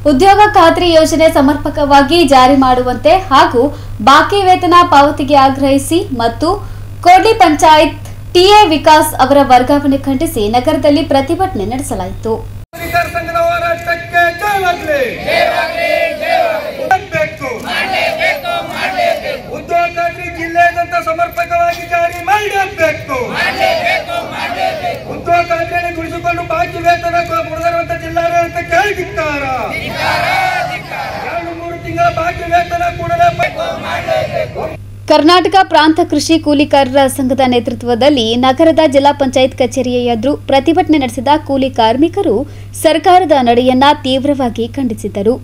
ಉದ್ಯೋಗ ಖಾತ್ರಿ ಯೋಜನೆ ಸಮರ್ಪಕವಾಗಿ ಜಾರಿ ಮಾಡುವಂತೆ ಹಾಗೂ ಬಾಕಿ ವೇತನ ಪಾವತಿಗೆ ಆಗ್ರಹಿಸಿ ಮತ್ತು ಕೋಡ್ಲಿ ಪಂಚಾಯತ್ ಟಿಎ ವಿಕಾಸ್ ಅವರ ವರ್ಗಾವಣೆ ಖಂಡಿಸಿ ನಗರದಲ್ಲಿ ಪ್ರತಿಭಟನೆ ನಡೆಸಲಾಯಿತು. ಸಮರ್ಪಕವಾಗಿ ಜಾರಿ ಮಾಡಬೇಕು. ಉದ್ಯೋಗ ಖಾತ್ರಿಯನ್ನು ಗುಡಿಸಿಕೊಂಡು ಬಾಕಿ ವೇತನ ಕೊಡದಿರುವಂತ ಜಿಲ್ಲಾಡಳಿತಕ್ಕೆ ಧಿಕ್ಕಾರ. 2-3 ತಿಂಗಳ ಬಾಕಿ ವೇತನ ಕೊಡಲೇಬೇಕು. ಕರ್ನಾಟಕ ಪ್ರಾಂತ ಕೃಷಿ ಕೂಲಿಕಾರರ ಸಂಘದ ನೇತೃತ್ವದಲ್ಲಿ ನಗರದ ಜಿಲ್ಲಾ ಪಂಚಾಯತ್ ಕಚೇರಿಯ ಎದುರು ಪ್ರತಿಭಟನೆ ನಡೆಸಿದ ಕೂಲಿ ಕಾರ್ಮಿಕರು ಸರ್ಕಾರದ ನಡೆಯನ್ನ ತೀವ್ರವಾಗಿ ಖಂಡಿಸಿದರು.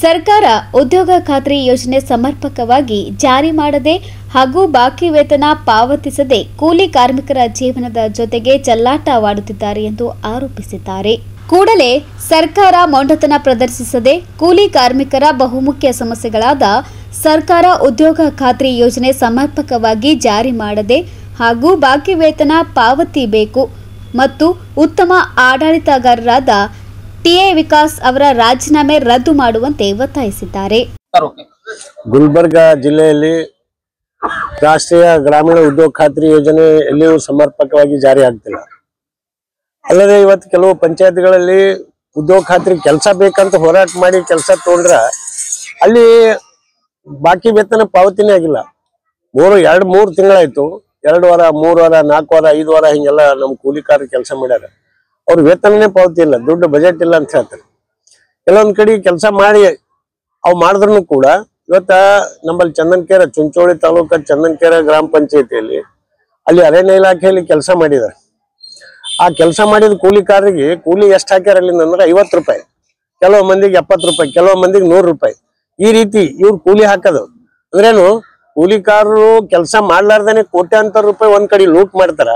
ಸರ್ಕಾರ ಉದ್ಯೋಗ ಖಾತ್ರಿ ಯೋಜನೆ ಸಮರ್ಪಕವಾಗಿ ಜಾರಿ ಮಾಡದೆ ಹಾಗೂ ಬಾಕಿ ವೇತನ ಪಾವತಿಸದೆ ಕೂಲಿ ಕಾರ್ಮಿಕರ ಜೀವನದ ಜೊತೆಗೆ ಚೆಲ್ಲಾಟವಾಡುತ್ತಿದ್ದಾರೆ ಎಂದು ಆರೋಪಿಸಿದ್ದಾರೆ. ಕೂಡಲೇ ಸರ್ಕಾರ ಮೊಂಡತನ ಪ್ರದರ್ಶಿಸದೆ ಕೂಲಿ ಕಾರ್ಮಿಕರ ಬಹುಮುಖ್ಯ ಸಮಸ್ಯೆಗಳಾದ ಸರ್ಕಾರ ಉದ್ಯೋಗ ಖಾತ್ರಿ ಯೋಜನೆ ಸಮರ್ಪಕವಾಗಿ ಜಾರಿ ಮಾಡದೆ ಹಾಗೂ ಬಾಕಿ ವೇತನ ಪಾವತಿ ಬೇಕು ಮತ್ತು ಉತ್ತಮ ಆಡಳಿತಗಾರರಾದ ಟಿಎ ವಿಕಾಸ್ ಅವರ ರಾಜೀನಾಮೆ ರದ್ದು ಮಾಡುವಂತೆ ಒತ್ತಾಯಿಸಿದ್ದಾರೆ. ಗುಲ್ಬರ್ಗ ಜಿಲ್ಲೆಯಲ್ಲಿ ರಾಷ್ಟ್ರೀಯ ಗ್ರಾಮೀಣ ಉದ್ಯೋಗ ಖಾತ್ರಿ ಯೋಜನೆ ಎಲ್ಲಿಯೂ ಸಮರ್ಪಕವಾಗಿ ಜಾರಿ ಆಗ್ತಿಲ್ಲ. ಅಲ್ಲದೆ ಇವತ್ತು ಕೆಲವು ಪಂಚಾಯತ್ಗಳಲ್ಲಿ ಉದ್ಯೋಗ ಖಾತ್ರಿ ಕೆಲಸ ಬೇಕಂತ ಹೋರಾಟ ಮಾಡಿ ಕೆಲಸ ತಗೊಂಡ್ರ ಅಲ್ಲಿ ಬಾಕಿ ವೇತನ ಪಾವತಿನೇ ಆಗಿಲ್ಲ. 2-3 ತಿಂಗಳಾಯ್ತು. 2 ವಾರ, 3 ವಾರ, 4 ವಾರ, 5 ವಾರ ಹಿಂಗೆಲ್ಲ ನಮ್ಮ ಕೂಲಿಕಾರರು ಕೆಲಸ ಮಾಡ್ಯಾರ. ಅವ್ರ ವೇತನನೇ ಪಾವತಿ ಇಲ್ಲ, ದುಡ್ಡು ಬಜೆಟ್ ಇಲ್ಲ ಅಂತ ಹೇಳ್ತಾರೆ. ಕೆಲವೊಂದ್ ಕಡೆ ಕೆಲಸ ಮಾಡಿ ಅವು ಮಾಡಿದ್ರು ಕೂಡ ಇವತ್ತ ನಮ್ಮಲ್ಲಿ ಚಂದನಕೆರೆ, ಚುಂಚೋಳಿ ತಾಲೂಕ ಚಂದನಕೆರೆ ಗ್ರಾಮ ಪಂಚಾಯತಿಯಲ್ಲಿ ಅಲ್ಲಿ ಅರಣ್ಯ ಇಲಾಖೆಯಲ್ಲಿ ಕೆಲಸ ಮಾಡಿದ್ದಾರೆ. ಆ ಕೆಲಸ ಮಾಡಿದ ಕೂಲಿಕಾರರಿಗೆ ಕೂಲಿ ಎಷ್ಟು ಹಾಕ್ಯಾರ ಅಲ್ಲಿಂದ ಅಂದ್ರೆ 50 ರೂಪಾಯಿ, ಕೆಲವು ಮಂದಿಗೆ 70 ರೂಪಾಯಿ, ಕೆಲವು ಮಂದಿಗೆ 100 ರೂಪಾಯಿ. ಈ ರೀತಿ ಇವ್ರು ಕೂಲಿ ಹಾಕೋದು ಅಂದ್ರೇನು, ಕೂಲಿಕಾರರು ಕೆಲಸ ಮಾಡ್ಲಾರ್ದೇನೆ ಕೋಟ್ಯಾಂತರ ರೂಪಾಯಿ ಒಂದ್ ಕಡೆ ಲೂಟ್ ಮಾಡ್ತಾರ.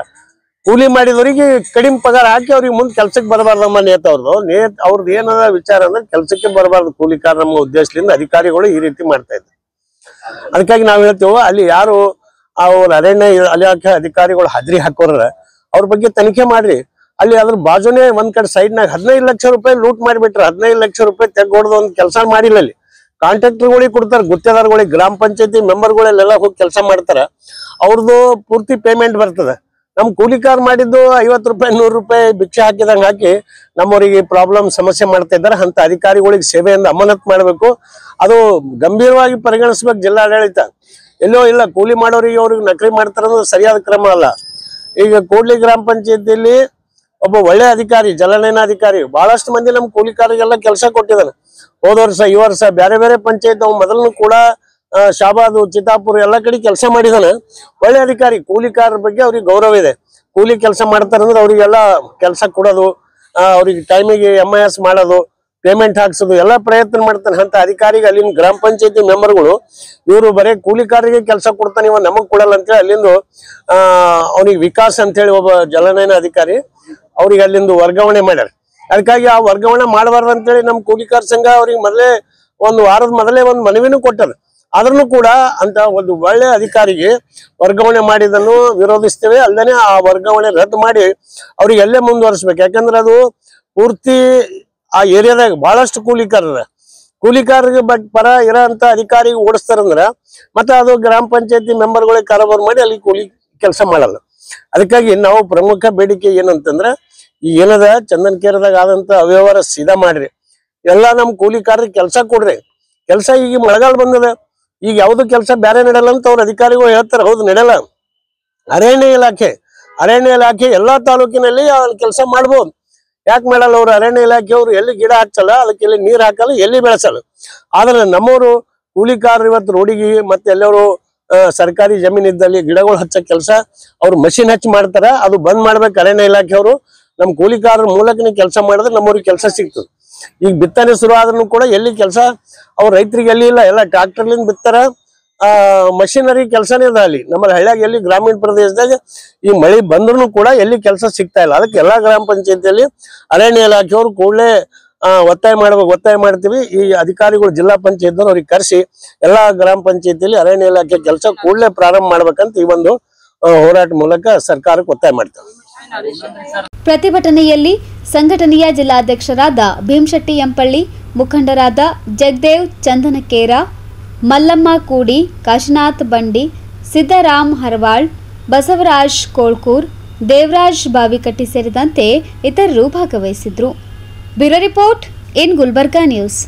ಕೂಲಿ ಮಾಡಿದವರಿಗೆ ಕಡಿಮೆ ಪಗಾರ ಹಾಕಿ ಅವ್ರಿಗೆ ಮುಂದೆ ಕೆಲ್ಸಕ್ಕೆ ಬರಬಾರ್ದಮ್ಮ ಅವ್ರದ್ದು ಏನದ ವಿಚಾರ ಅಂದ್ರೆ ಕೆಲ್ಸಕ್ಕೆ ಬರಬಾರ್ದು ಕೂಲಿಕಾರ ನಮ್ಮ ಉದ್ದೇಶದಿಂದ ಅಧಿಕಾರಿಗಳು ಈ ರೀತಿ ಮಾಡ್ತಾ ಇದ್ದಾರೆ. ಅದಕ್ಕಾಗಿ ನಾವ್ ಹೇಳ್ತೇವೆ, ಅಲ್ಲಿ ಯಾರು ಅವ್ರ ಅರಣ್ಯ ಇಲಾಖೆ ಅಧಿಕಾರಿಗಳು ಹಾಜರಿ ಹಾಕೋರ ಅವ್ರ ಬಗ್ಗೆ ತನಿಖೆ ಮಾಡ್ರಿ. ಅಲ್ಲಿ ಅದ್ರ ಬಾಜುನೇ ಒಂದ್ ಕಡೆ ಸೈಡ್ನಾಗ 15 ಲಕ್ಷ ರೂಪಾಯಿ ಲೂಟ್ ಮಾಡಿಬಿಟ್ರೆ 15 ಲಕ್ಷ ರೂಪಾಯಿ ತೆಗೊಡ್ದು ಒಂದ್ ಕೆಲಸ ಮಾಡಿಲ್ಲ. ಅಲ್ಲಿ ಕಾಂಟ್ರಾಕ್ಟರ್ಗಳಿಗೆ ಕೊಡ್ತಾರೆ, ಗುತ್ತೇದಾರಗಳಿಗೆ, ಗ್ರಾಮ ಪಂಚಾಯತಿ ಮೆಂಬರ್ಗಳೆಲ್ಲ ಹೋಗಿ ಕೆಲಸ ಮಾಡ್ತಾರ. ಅವ್ರದ್ದು ಪೂರ್ತಿ ಪೇಮೆಂಟ್ ಬರ್ತದೆ. ನಮ್ ಕೂಲಿಕಾರ ಮಾಡಿದ್ದು 50 ರೂಪಾಯಿ 100 ರೂಪಾಯಿ ಭಿಕ್ಷೆ ಹಾಕಿದಂಗ ಹಾಕಿ ನಮ್ಮವರಿಗೆ ಪ್ರಾಬ್ಲಮ್ ಸಮಸ್ಯೆ ಮಾಡ್ತಾ ಇದ್ದಾರೆ. ಅಂತ ಅಧಿಕಾರಿಗಳಿಗೆ ಸೇವೆಯಿಂದ ಅಮಾನತ್ ಮಾಡ್ಬೇಕು, ಅದು ಗಂಭೀರವಾಗಿ ಪರಿಗಣಿಸ್ಬೇಕು ಜಿಲ್ಲಾಡಳಿತ. ಎಲ್ಲೋ ಇಲ್ಲ ಕೂಲಿ ಮಾಡೋರಿಗೆ ಅವ್ರಿಗೆ ನಕಲಿ ಮಾಡ್ತಾರ ಅನ್ನೋದು ಸರಿಯಾದ ಕ್ರಮ ಅಲ್ಲ. ಈಗ ಕೂಡ್ಲಿ ಗ್ರಾಮ ಪಂಚಾಯತಿಯಲ್ಲಿ ಒಬ್ಬ ಒಳ್ಳೆ ಅಧಿಕಾರಿ, ಜಲನಯನ ಅಧಿಕಾರಿ, ಬಹಳಷ್ಟು ಮಂದಿ ನಮ್ ಕೂಲಿಕಾರಿಗೆಲ್ಲ ಕೆಲಸ ಕೊಟ್ಟಿದ್ದಾನೆ. ಹೋದ ವರ್ಷ ಈ ವರ್ಷ ಬೇರೆ ಬೇರೆ ಪಂಚಾಯತ್ ಮೊದಲು ಕೂಡ ಶಾಬಾದ್, ಚಿತ್ತಾಪುರ ಎಲ್ಲ ಕಡೆ ಕೆಲಸ ಮಾಡಿದಾನೆ. ಒಳ್ಳೆ ಅಧಿಕಾರಿ. ಕೂಲಿಕಾರರ ಬಗ್ಗೆ ಅವ್ರಿಗೆ ಗೌರವ ಇದೆ. ಕೂಲಿ ಕೆಲಸ ಮಾಡ್ತಾರಂದ್ರೆ ಅವ್ರಿಗೆಲ್ಲ ಕೆಲಸ ಕೊಡೋದು, ಅವ್ರಿಗೆ ಟೈಮಿಗೆ MIS ಮಾಡೋದು, ಪೇಮೆಂಟ್ ಹಾಕ್ಸೋದು ಎಲ್ಲ ಪ್ರಯತ್ನ ಮಾಡ್ತಾನೆ. ಅಂತ ಅಧಿಕಾರಿಗೆ ಅಲ್ಲಿನ ಗ್ರಾಮ ಪಂಚಾಯತಿ ಮೆಂಬರ್ಗಳು ಇವರು ಬರೀ ಕೂಲಿಕಾರರಿಗೆ ಕೆಲಸ ಕೊಡ್ತಾನೆ, ಇವ ನಮಗ್ ಕೊಡಲ್ಲ ಅಂತೇಳಿ ಅಲ್ಲಿಂದ ಅವ್ನಿಗೆ ವಿಕಾಸ್ ಅಂತ ಹೇಳಿ ಒಬ್ಬ ಜಲನಯನ ಅಧಿಕಾರಿ ಅವ್ರಿಗೆ ಅಲ್ಲಿಂದ ವರ್ಗಾವಣೆ ಮಾಡ್ಯಾರ. ಅದಕ್ಕಾಗಿ ಆ ವರ್ಗಾವಣೆ ಮಾಡಬಾರ್ದು ಅಂತೇಳಿ ನಮ್ಮ ಕೂಲಿಕಾರ ಸಂಘ ಅವ್ರಿಗೆ ಒಂದು ವಾರದ ಮೊದಲೇ ಒಂದು ಮನವಿನೂ ಕೊಟ್ಟದ. ಆದ್ರೂ ಕೂಡ ಅಂತ ಒಂದು ಒಳ್ಳೆ ಅಧಿಕಾರಿಗೆ ವರ್ಗಾವಣೆ ಮಾಡಿದನ್ನು ವಿರೋಧಿಸ್ತೇವೆ. ಅಲ್ಲದೆ ಆ ವರ್ಗಾವಣೆ ರದ್ದು ಮಾಡಿ ಅವ್ರಿಗೆ ಎಲ್ಲೇ ಮುಂದುವರಿಸ್ಬೇಕು. ಯಾಕಂದ್ರೆ ಅದು ಪೂರ್ತಿ ಆ ಏರಿಯಾದಾಗ ಬಹಳಷ್ಟು ಕೂಲಿಕಾರರಿಗೆ ಪರ ಇರೋ ಅಂತ ಅಧಿಕಾರಿಗೆ ಓಡಿಸ್ತಾರಂದ್ರ ಮತ್ತೆ ಅದು ಗ್ರಾಮ ಪಂಚಾಯತಿ ಮೆಂಬರ್ಗಳಿಗೆ ಕಾರಬಾರ್ ಮಾಡಿ ಅಲ್ಲಿ ಕೂಲಿ ಕೆಲಸ ಮಾಡಲ್ಲ. ಅದಕ್ಕಾಗಿ ನಾವು ಪ್ರಮುಖ ಬೇಡಿಕೆ ಏನಂತಂದ್ರೆ, ಈ ಏನದ ಚಂದನಕೆರೆದಾಗ ಆದಂತ ಅವ್ಯವಹಾರ ಸೀದಾ ಮಾಡ್ರಿ. ಎಲ್ಲಾ ನಮ್ ಕೂಲಿಕಾರರಿಗೆ ಕೆಲಸ ಕೊಡ್ರಿ. ಕೆಲಸ ಈಗ ಮಳೆಗಾಲ ಬಂದದ, ಈಗ ಯಾವ್ದು ಕೆಲಸ ಬೇರೆ ನಡೆಯಲ್ಲ ಅಂತ ಅವ್ರ ಅಧಿಕಾರಿಗಳು ಹೇಳ್ತಾರೆ. ಹೌದು, ನಡೆಯಲ್ಲ. ಅರಣ್ಯ ಇಲಾಖೆ ಎಲ್ಲಾ ತಾಲೂಕಿನಲ್ಲಿ ಕೆಲಸ ಮಾಡ್ಬೋದು. ಯಾಕೆ ಮಾಡಲ್ಲ? ಅವ್ರು ಅರಣ್ಯ ಇಲಾಖೆಯವರು ಎಲ್ಲಿ ಗಿಡ ಹಚ್ಚಲ್ಲ, ಅದಕ್ಕೆ ಎಲ್ಲಿ ನೀರ್ ಹಾಕಲ್ಲ, ಎಲ್ಲಿ ಬೆಳೆಸಲ್ಲ. ಆದ್ರೆ ನಮ್ಮವರು ಕೂಲಿಕಾರರು ಇವತ್ತು ರೋಡಿಗೆ ಮತ್ತೆ ಎಲ್ಲರೂ ಸರ್ಕಾರಿ ಜಮೀನ್ ಇದ್ದಲ್ಲಿ ಗಿಡಗಳು ಹಚ್ಚ ಕೆಲಸ ಅವ್ರು ಮಷಿನ್ ಹಚ್ಚಿ ಮಾಡ್ತಾರ. ಅದು ಬಂದ್ ಮಾಡ್ಬೇಕು ಅರಣ್ಯ ಇಲಾಖೆಯವರು. ನಮ್ ಕೂಲಿಕಾರರ ಮೂಲಕನೇ ಕೆಲಸ ಮಾಡಿದ್ರೆ ನಮ್ಮವ್ರಿಗೆ ಕೆಲಸ ಸಿಗ್ತದೆ. ಈಗ ಬಿತ್ತನೆ ಶುರು ಆದ್ರೂ ಕೂಡ ಎಲ್ಲಿ ಕೆಲಸ ಅವ್ರ ರೈತರಿಗೆ ಎಲ್ಲಿ ಇಲ್ಲ, ಎಲ್ಲ ಟ್ರಾಕ್ಟರ್ಲಿಂದ ಬಿತ್ತಾರ. ಮಷಿನರಿ ಕೆಲಸನೇ ಅದ ಅಲ್ಲಿ ನಮ್ಮ ಹಳ್ಳಿಯಾಗ. ಎಲ್ಲಿ ಗ್ರಾಮೀಣ ಪ್ರದೇಶದಾಗ ಈ ಮಳೆ ಬಂದ್ರು ಕೂಡ ಎಲ್ಲಿ ಕೆಲಸ ಸಿಗ್ತಾ ಇಲ್ಲ. ಅದಕ್ಕೆ ಎಲ್ಲಾ ಗ್ರಾಮ ಪಂಚಾಯತಿಯಲ್ಲಿ ಅರಣ್ಯ ಇಲಾಖೆಯವರು ಕೂಡಲೇ ಒತ್ತಾಯ ಮಾಡ್ತೀವಿ. ಈ ಅಧಿಕಾರಿಗಳು ಜಿಲ್ಲಾ ಪಂಚಾಯತ್ ಅವ್ರಿಗೆ ಕರೆಸಿ ಎಲ್ಲಾ ಗ್ರಾಮ ಪಂಚಾಯತಿಯಲ್ಲಿ ಅರಣ್ಯ ಇಲಾಖೆ ಕೆಲಸ ಕೂಡಲೇ ಪ್ರಾರಂಭ ಮಾಡ್ಬೇಕಂತ ಈ ಒಂದು ಹೋರಾಟ ಮೂಲಕ ಸರ್ಕಾರಕ್ಕೆ ಒತ್ತಾಯ ಮಾಡ್ತೇವೆ. ಪ್ರತಿಭಟನೆಯಲ್ಲಿ ಸಂಘಟನೆಯ ಜಿಲ್ಲಾಧ್ಯಕ್ಷರಾದ ಭೀಮಶೆಟ್ಟಿ ಎಂಪಳ್ಳಿ, ಮುಖಂಡರಾದ ಜಗದೇವ್ ಚಂದನಕೇರ, ಮಲ್ಲಮ್ಮ ಕೂಡಿ, ಕಾಶಿನಾಥ್ ಬಂಡಿ, ಸಿದ್ದರಾಮ್ ಹರವಾಳ್, ಬಸವರಾಜ್ ಕೋಳ್ಕೂರ್, ದೇವರಾಜ್ ಬಾವಿಕಟ್ಟಿ ಸೇರಿದಂತೆ ಇತರರು ಭಾಗವಹಿಸಿದ್ರು. Bureau report in Gulbarga news.